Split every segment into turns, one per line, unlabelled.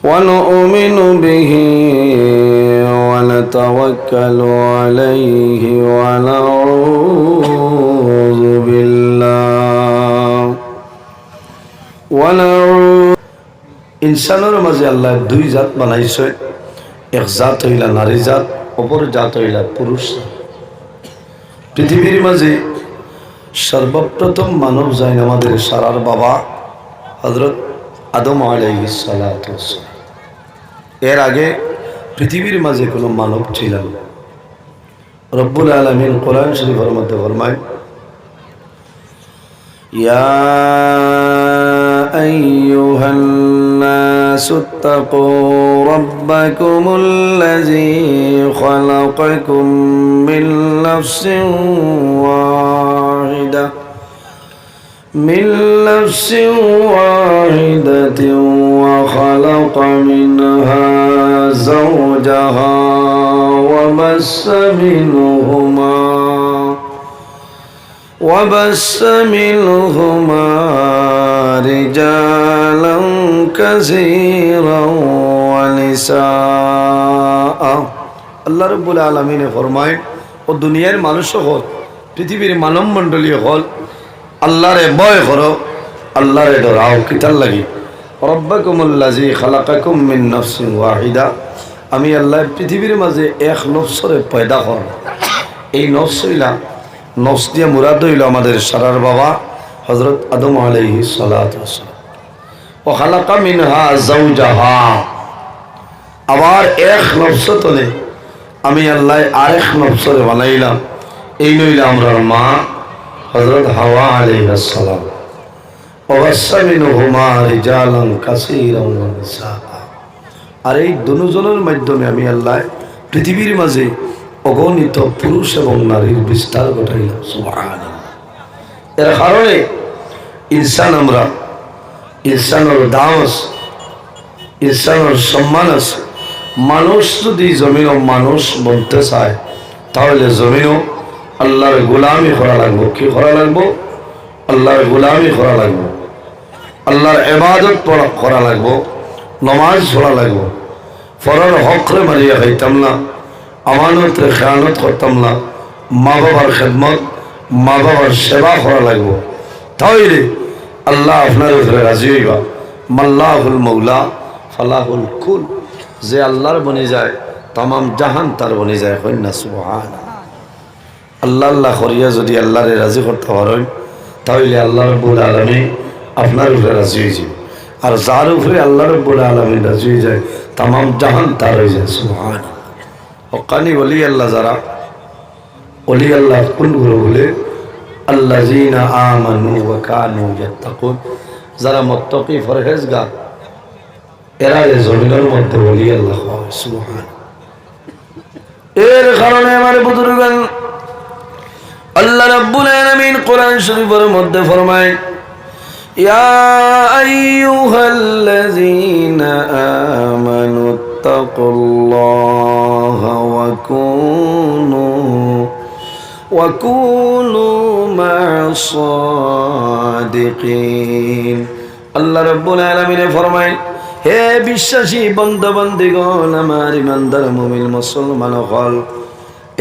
ونؤمن به ونتوكل عليه ونعوذ بالله ইনসানের মাঝে আল্লাহ দুই জাত বানাইছে। এক জাত হইলা নারী জাত, অপর জাত হইলা পুরুষ। পৃথিবীর মাঝে সর্বপ্রথম মানব যায় আমাদের সারার বাবা হযরত আদম আলাইহিস সালাতু ওয়াসসালাম। এর আগে পৃথিবীর মাঝে কোনো মানব ছিল না। রব্বুল আলামিন কোরআন শরীফের মধ্যে ফরমায়, ইয়া আইয়ুহান নাসু তাকু রাব্বাকুমুল্লাযী খালাকাকুম মিন নাফসিন ওয়াহিদা من نفس واحدة وخلق منها زوجها وبث منهما رجالا كثيرا ونساء। আল্লাহ রাব্বুল আলামিন ফরমায়, ও দুনিয়ার মানুষ হল, পৃথিবীর মানব মণ্ডলী হল, আল্লাহরে ভয় করো, আল্লাহরে ডরাও। কিতার লাগি? রব্বাকুমুল্লাযী খালাকাকুম মিন নাফসিন ওয়াহিদা। আমি আল্লাহ পৃথিবীর মাঝে এক নফসরে পয়দা করব। এই নফস হইলা, নফস দিয়ে মুরাদ হইল আমাদের সারার বাবা হযরত আদম আলাইহিস সালাতু ওয়াসসালাম। ওয়া খালাকা মিনহা যাওজাহা। আবার এক নফস তলে আমি আল্লাহ আরেক নফসরে বানাইলাম। এই নইলা আমরার মা হযরত হাওয়া আলাইহিস সালাম। ওয়াবাসসা মিনহুমা রিজালান কাসীরান ওয়া নিসা। আর এই দুজনের মাধ্যমে আমি আল্লাহ পৃথিবীর মাঝে অগণিত পুরুষ এবং নারীর বিস্তার ঘটাইলাম। সুবহানাল্লাহ। এর কারণে ইনসান, আমরা ইনসানের দাম আছে, ইনসানের সম্মান আছে। মানুষ যদি জমিনও মানুষ বলতে চায়, তাহলে জমিনও আল্লাহর গোলামি করা লাগবো। কি করা লাগবো? আল্লাহর গোলামি করা লাগবো, আল্লাহর ইবাদত করা লাগবো, নমাজ পড়া লাগবো। ফরর হকরে মারিয়া খাইতাম না, আমানতরে খেয়ানত করতাম না, মা বাবার খেদমত, মা বাবার সেবা করা লাগবো। তাহলে আল্লাহ আপনার উপরে রাজি হইবা। মাল্লাহুল মৌলা ফালাহুল কুল। যে আল্লাহর বনে যায়, তামাম জাহান তার বনে যায়। কন্যা সুবহানাল্লাহ। আল্লাহ আল্লাহ করিয়া যদি আল্লাহরে রাজি করতে পারেন, তাহলে আল্লাহ রাব্বুল আলামিন আপনার উপরে রাজি হয়ে যায়। আর যার উপরে আল্লাহ রাব্বুল আলামিন রাজি হয়ে যায়, তামাম জাহান তার হয়ে যায়। সুবহানাল্লাহ। হক্কানি ওলি আল্লাহ যারা, ওলি আল্লাহ কোনগুলো বলে? আল্লাযীনা আমানু ওয়া কানু ইয়াত্তাকুন। যারা মুত্তাকি ফরহেজগার, এরা এই জমিনের মধ্যে ওলি আল্লাহ হয়। সুবহানাল্লাহ। এর কারণে আমার বুজুর্গান, আল্লাহ রাব্বুল আলামিন কোরআন শরীফের মধ্যে ফরমায়, ইয়া আইয়ুহাল্লাযীনা আমানুত্তাকুল্লাহা ওয়া কুনু মা'আস সাদিকিন। আল্লাহ রাব্বুল আলামিন ফরমায়, হে বিশ্বাসী বান্দা বান্দীগণ, আমার ইমানদার মুমিন মুসলমান হল,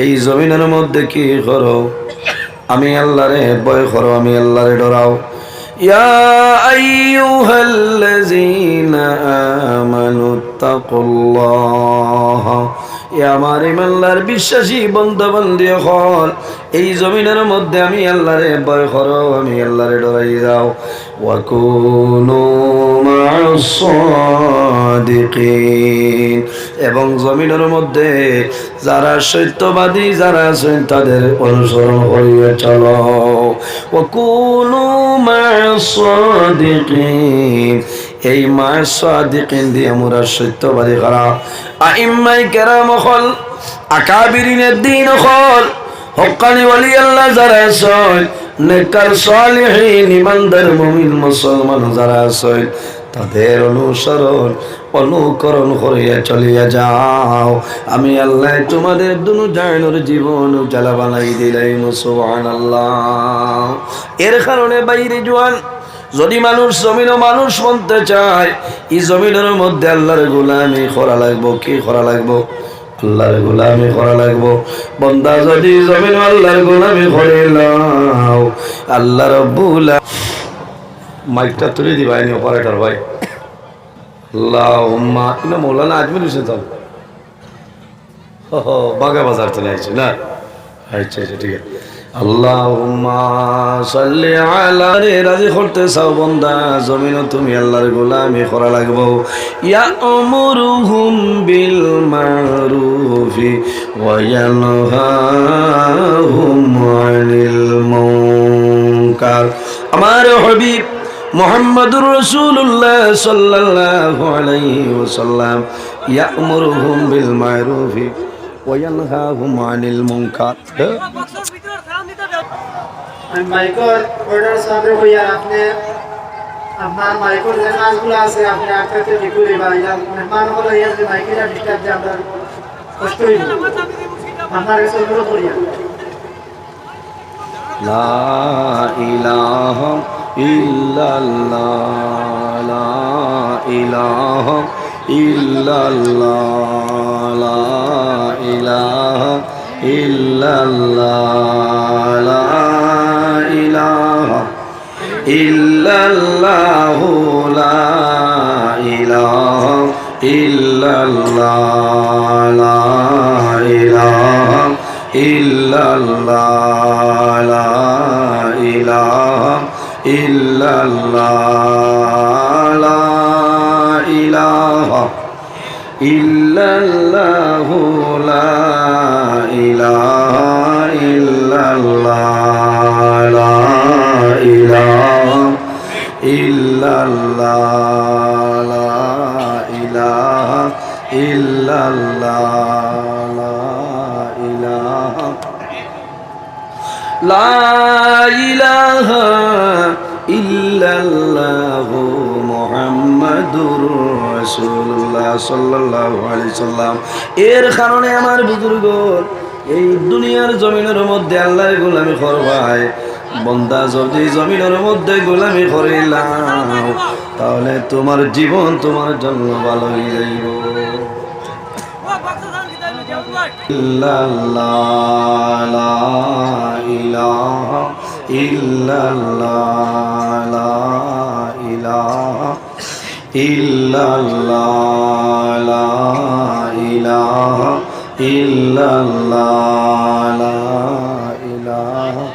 এই জমিনের মধ্যে কি করো? আমি আল্লাহরে ভয় করো, আমি আল্লাহরে ডরাও। ইয়া আইয়ুহাল্লাযীনা আমানুত্তাকুল্লাহ। এ আমার ইমানদার বিশ্বাসী বান্দা বান্দী হল, এই জমিনের মধ্যে আমি আল্লাহরে ভয় করো, আমি আল্লাহরে ডরাই যাও। ওয়া কুনু মা'আস সাদিকিন। এবং জমিনের মধ্যে যারা সত্যবাদী, যারা আছেন, তাদের অনুসরণ করিয়া চলো। ওয়া কুনু মা'আস সাদিকিন। এই মা'আস সাদিকিন দিয়ে আমরা সত্যবাদী করা আইম্মায়ে কেরাম হল, আকাবিরিনের দিন হল, হক্কানি ওলি আল্লাহ যারা আছেন, নেককার সালিহিন ইমানদার মুমিন মুসলমান যারা আছেন, তাদের অনুকরণ করিয়া চলিয়া যাও। আমি আল্লাহ তোমাদের দুনু জাহানের জীবন উজালা বানাই দিলাম। সুবহানাল্লাহ। এর কারণে বাইরে জোয়ান যদি মানুষ জমিনও মানুষ বলতে চায়, এই জমিনের মধ্যে আল্লাহর গোলামি করা লাগবো। কি করা লাগবো? আল্লাহর গোলামি করা লাগবো। বান্দা যদি জমিন আল্লাহর গোলামি করে নাও, আল্লাহ রাব্বুল মাইকটা তুলে দিবা ইনি অপারেটর ভাই। আল্লাহুম্মা ইনা মৌলানা আজমির হোসেন সাহেব বাগা বাজার চলে আসছে না? আচ্ছা আচ্ছা ঠিক আছে। আল্লাহুম্মা সাল্লি আলা রে রাজি করতে চাও বান্দা জমিন তুমি আল্লাহর গোলামি করা লাগবো। ইয়ামুরুহুম বিল মারুফি ওয়া ইয়ানহাহুম আনিল মুনকার। আমার হাবিব মুহাম্মদুর রাসূলুল্লাহ সাল্লাল্লাহু আলাইহি ওয়াসাল্লাম ইয়ামুরুহুম বিল মারুফি ওয়া ইয়ানহাহুম আনিল মুনকার।
মাইকর অর্ডার সাথে হইয়া আপনি আপনার মাইকর যে কাজগুলো আছে আপনি আটকাতে লিখুলি বা মেহমান হলো ইয়া যে মাইকেরা ডিস্টার্ব যে আপনার কষ্ট হইল আপনার কাছে অনুরোধ করিয়া
লা ইলাহা ইল্লাল্লাহ লা ইলাহা ইল্লাল্লাহ লা ইলাহা ইল্লাল্লাহ লা ইলাহা ইল্লাল্লাহু লা ইলাহা ইল্লাল্লাহ লা ইলাহা ইল্লাল্লাহ লা ইলাহা ইল্লাল্লাহ লা ইলাহা ইল্লাল্লাহু লা ইলাহা ইল্লাল্লাহ লা ইলাহা ইল্লাল্লাহ লা ইলাহা ইল্লাল্লাহ লা ইলাহা ইল্লাল্লাহু মুহাম্মাদুর রাসূলুল্লাহ সাল্লাল্লাহু আলাইহি সাল্লাম। এর কারণে আমার বুজুর্গ এই দুনিয়ার জমিনের মধ্যে আল্লাহর গোলামি করবাই। বান্দা যদি জমিনের মধ্যে গোলামি করিলাম তাহলে তোমার জীবন তোমার জন্য ভালো হয়ে যাইব। ইল্লাল্লাহ লা ইলাহা ইল্লাল্লাহ লা ইলাহা ইল্লাল্লাহ লা ইলাহা ইল্লাল্লাহ লা ইলাহা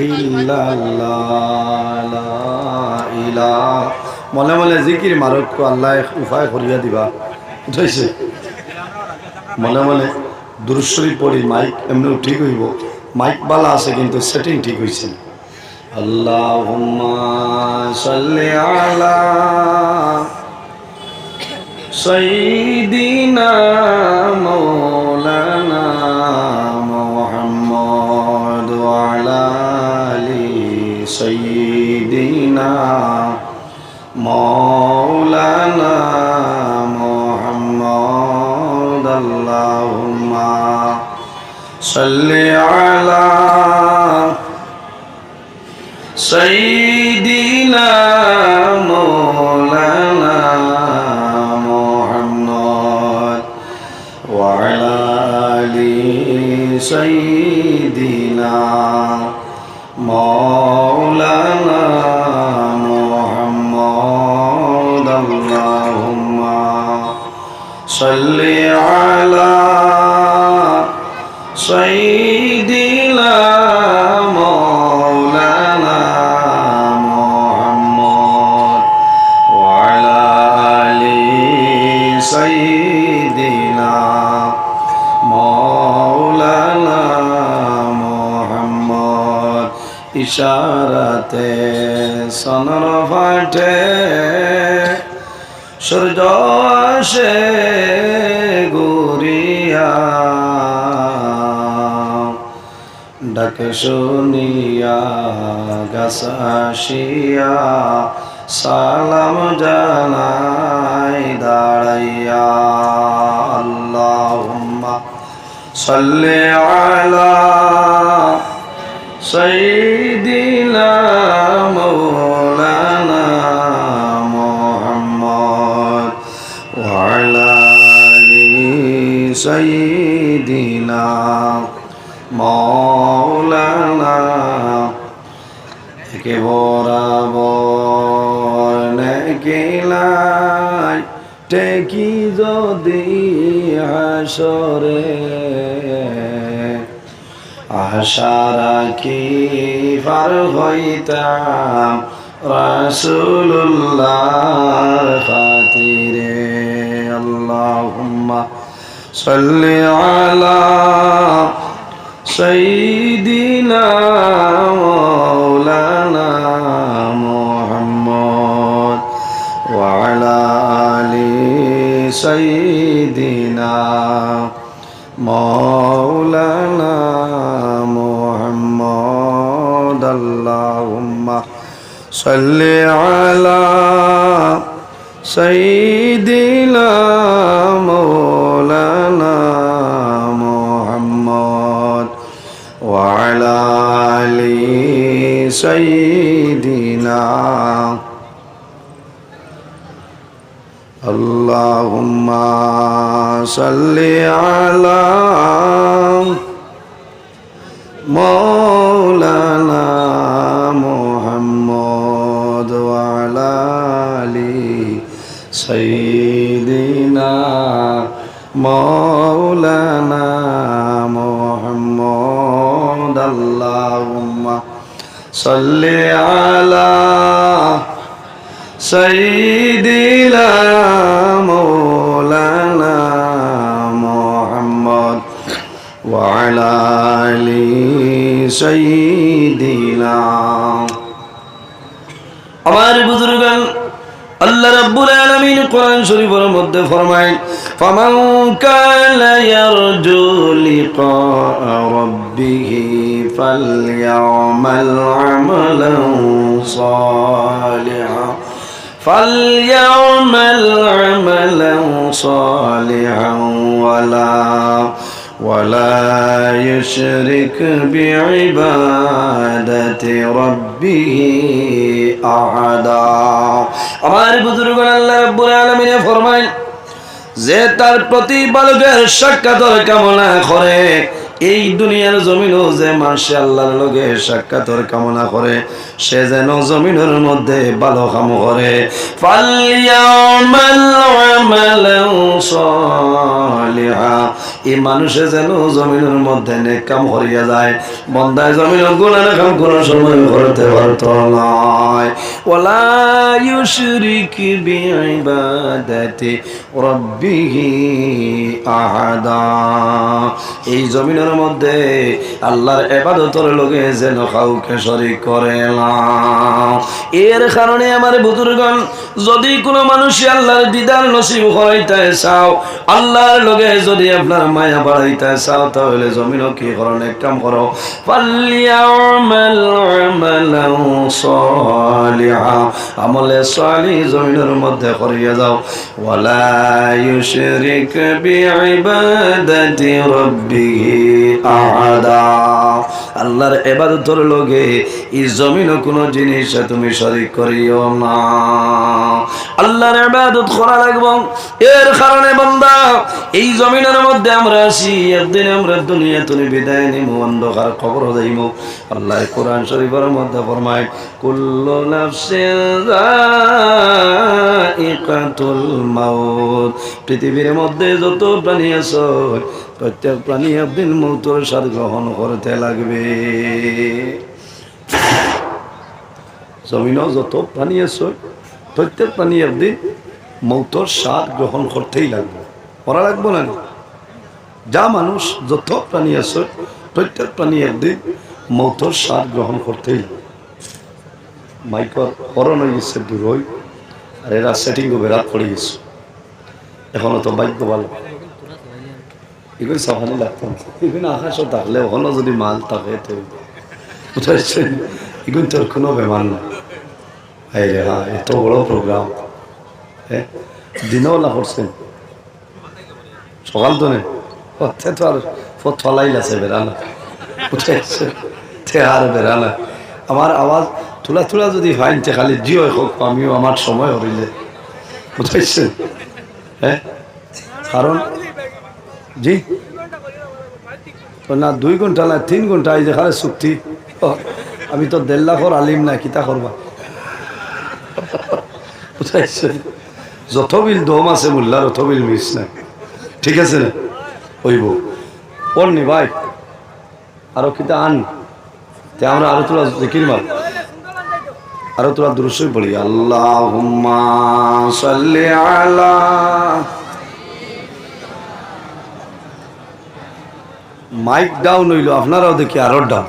ইল্লাল্লাহ লা ইলাহা। মনে মনে জিকির মারক আল্লাহ উপায় করিয়া দিবা। বুঝাইছে? মনে মনে দুরূদ শরীফ পড়ি মাইক এমনিও ঠিক হইব। মাইক বালা আছে কিন্তু সেটিং ঠিক হইছে না। আল্লাহুম্মা সাল্লি আলা সাইয়্যিদিনা মাওলানা মুহাম্মদ ওয়া আলা আলি সাইয়্যিদিনা মাওলানা মুহাম্মদ। আল্লাহুম্মা সাল্লি আলা সাইয়্যিদিনা মাওলানা মুহাম্মদ ওয়া আলা আলি সাইয়্যিদিনা মাওলানা মুহাম্মদ। আল্লাহুম্মা সাল্লি আলা সাইয়্যিদিনা মাওলানা মুহাম্মদ ওয়া আলা আলি সাইয়্যিদিনা মাওলানা মুহাম্মদ। ইশারাতে সনর ফাটে সূর্য আসে ঘুরিয়া ডাক শুনিয়া গাছ আসিয়া সালাম জানাই দাঁড়াইয়া। আল্লাহুম্মা সাল্লি আলা سيدنا مولانا محمد وعلى آل سيدنا مولانا একে বরাবর নেকিলাই টেকি যদি হাসরে আশা রাখি পার হইতাম রাসূলুল্লাহর খাতিরে আল্লাহুম্মা সাল্লি আলা সাইয়্যিদিনা মাওলানা মুহাম্মদ ওয়া আলা আলি সাইয়্যিদিনা মাওলানা মুহাম্মদ আল্লাহুম্মা সাল্লি আলা সাইয়্যিদিনা মাওলানা মুহাম্মদ ওয়া আলা আলি সাইয়্যিদিনা আল্লাহুম্মা সাল্লি আলা মাওলানা মুহাম্মদ ওয়া আলা আলি সাইয়্যিদিনা মাওলানা মুহাম্মদ আল্লাহুম্মা সাল্লি আলা সাইয়্যিদিনা মাওলানা মুহাম্মদ ওয়া আলা আলি সাইয়্যিদিনা আমার বুজুর্গান আল্লাহ রাব্বুল আলামিন কোরআন শরীফের মধ্যে ফরমায় ফামান কানা ইয়ারজু লিকা রাব্বিহি ফালইয়ামাল আমালান সালিহান فليعمل عملا صالحا ولا يشرك بعبادة ربه أحدا আমার বুজুর্গণ আল্লাহ রাব্বুল আলামিন ফরমায় যে তার প্রতিপালকের সাক্ষাতের কামনা করে এই দুনিয়ার জমিনও যে মানুষে আল্লাহর লগে সাক্ষাতের কামনা করে সে যেন জমিনের মধ্যে ভালো কাম করে ফালইয়ামাল আমালান সালিহা এই মানুষে যেন জমিনের মধ্যে নেক কাম করিয়া যায় বান্দায় জমিনের গুনাহ কাম কোন সময় করতে পারত না ওয়ালা ইউশরিক বিইবাদাতি রাব্বিহি আহাদা এই জমিনের মধ্যে আল্লাহর ইবাদতের লগে যেন কাউকে শরীক করে না এর কারণে আমার বুজুর্গণ যদি কোনো মানুষ আল্লাহর দিদার নসিব করাইতে চাও আল্লাহর লগে যদি আপনার মায়া বাড়াইতে চাও তাহলে জমিনও কি করো নেক কাম করো ফালইয়ামাল আমালান সালিহা আমলে সালিহ জমিনের মধ্যে করিয়া যাও ওয়ালা ইউশরিক বিইবাদাতি রাব্বিহি আহাদা আল্লাহর ইবাদতের লগে এই জমিনও কোনো জিনিস তুমি শরীক করিও না আল্লাহর ইবাদত করা লাগবে এর কারণে বান্দা এই জমিনের মধ্যে আমরা আসি একদিন আমরা দুনিয়া থেকে বিদায় নিব অন্ধকার কবর যাইব আল্লাহ কোরআন শরীফের মধ্যে ফরমায় কুল্লু নাফসিন যায়িকাতুল মাউত পৃথিবীর মধ্যে যত প্রাণী আছে প্রত্যেক প্রাণী একদিন মৌতের স্বাদ গ্রহণ করতে লাগবে জমিনও যত প্রাণী আছে প্রত্যেক প্রাণী একদিন মৌতের স্বাদ গ্রহণ করতেই লাগবে করা লাগবে না যা মানুষ যত প্রাণী আছে প্রত্যেক প্রাণী একদিন মৌতের স্বাদ গ্রহণ করতেই লাগবে মাইকর হরণ হয়ে গেছে দূর হই আর এরা সেটিংও বেরাত পড়ে গেছে এখনো তো বাইক ভালো এগুলো সহানি লাগতাম এগুলো আকাশও থাকলে ওখানে যদি মাল থাকে তো বুঝাইছেন এগুলো তোর কোনো বেমার না হ্যাঁ রে হ্যাঁ এত বড় প্রোগ্রাম হ্যাঁ দিনও না করছেন সকাল তো নেই তো আর ফলাই আছে বেড়া না বুঝাইছে তে আর বেড়ানা আমার আওয়াজ থোড়া থোড়া যদি ফাইনতে খালি জিও হোক আমিও আমার সময় হইলে বুঝাইছেন হ্যাঁ কারণ জি না 2 ঘন্টা না 3 ঘন্টা এই যে খালে চুক্তি আমি তো 1.5 লাখর আলিম না কিতা করবা বুঝাইছেন যত বিল দম আছে মোল্লার অত বিল মিস নাই ঠিক আছে না হইব পড়নি ভাই আরো কিতা আন তে আমরা আরো তোরা জিকির মার আরো তোরা দুরূদ পড়ি আল্লাহুম্মা সাল্লি আলা মাইক ডাউন হইল আপনারাও দেখি আরো ডাউন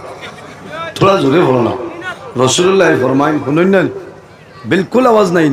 থোড়া জোরে বলো না রাসূলুল্লাহ ফরমাইন শুনুন না বিলকুল আওয়াজ নাই